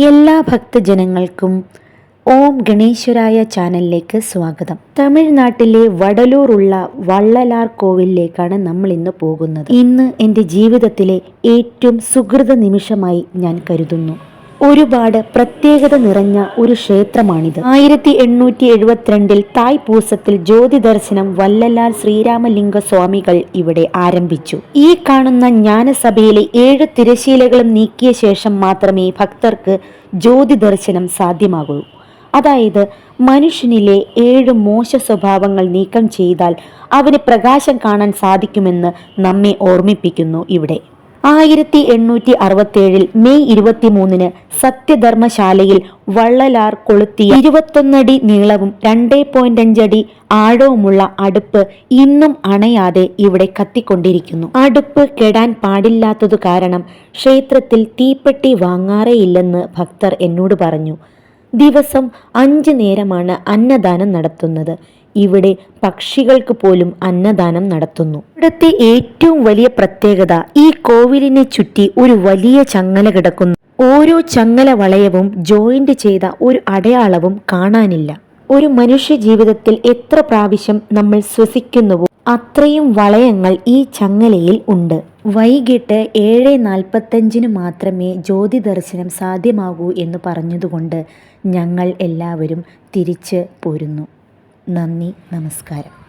എല്ലാ ഭക്തജനങ്ങൾക്കും ഓം ഗണേശ്വരായ ചാനലിലേക്ക് സ്വാഗതം. തമിഴ്നാട്ടിലെ വടലൂറുള്ള വള്ളലാർ കോവിലിലേക്കാണ് നമ്മൾ ഇന്ന് പോകുന്നത്. ഇന്ന് എൻ്റെ ജീവിതത്തിലെ ഏറ്റവും സുഹൃത നിമിഷമായി ഞാൻ കരുതുന്നു. ഒരുപാട് പ്രത്യേകത നിറഞ്ഞ ഒരു ക്ഷേത്രമാണിത്. 1872 തായ്പൂസത്തിൽ ജ്യോതി ദർശനം വള്ളലാർ ശ്രീരാമലിംഗ സ്വാമികൾ ഇവിടെ ആരംഭിച്ചു. ഈ കാണുന്ന ജ്ഞാനസഭയിലെ 7 തിരശീലകളും നീക്കിയ ശേഷം മാത്രമേ ഭക്തർക്ക് ജ്യോതി ദർശനം സാധ്യമാകൂ. അതായത് മനുഷ്യനിലെ 7 മോശ സ്വഭാവങ്ങൾ നീക്കം ചെയ്താൽ അവന് പ്രകാശം കാണാൻ സാധിക്കുമെന്ന് നമ്മെ ഓർമ്മിപ്പിക്കുന്നു ഇവിടെ. 1867 മെയ് 23 സത്യധർമ്മശാലയിൽ വള്ളലാർ കൊളുത്തിയ 21 അടി നീളവും 2.5 അടി ആഴവുമുള്ള അടുപ്പ് ഇന്നും അണയാതെ ഇവിടെ കത്തിക്കൊണ്ടിരിക്കുന്നു. അടുപ്പ് കെടാൻ പാടില്ലാത്തതു കാരണം ക്ഷേത്രത്തിൽ തീപ്പെട്ടി വാങ്ങാറേയില്ലെന്ന് ഭക്തർ എന്നോട് പറഞ്ഞു. ദിവസം 5 നേരമാണ് അന്നദാനം നടത്തുന്നത്. ഇവിടെ പക്ഷികൾക്ക് പോലും അന്നദാനം നടത്തുന്നു. ഇവിടുത്തെ ഏറ്റവും വലിയ പ്രത്യേകത ഈ കോവിലിനെ ചുറ്റി ഒരു വലിയ ചങ്ങല കിടക്കുന്നു. ഓരോ ചങ്ങല വളയവും ജോയിന്റ് ചെയ്ത ഒരു അടയാളവും കാണാനില്ല. ഒരു മനുഷ്യ ജീവിതത്തിൽ എത്ര പ്രാവശ്യം നമ്മൾ ശ്വസിക്കുന്നുവോ അത്രയും വളയങ്ങൾ ഈ ചങ്ങലയിൽ ഉണ്ട്. വൈകിട്ട് 7:45 മാത്രമേ ജ്യോതി ദർശനം സാധ്യമാകൂ എന്ന് പറഞ്ഞതുകൊണ്ട് ഞങ്ങൾ എല്ലാവരും തിരിച്ച് പോരുന്നു. നന്ദി, നമസ്കാരം.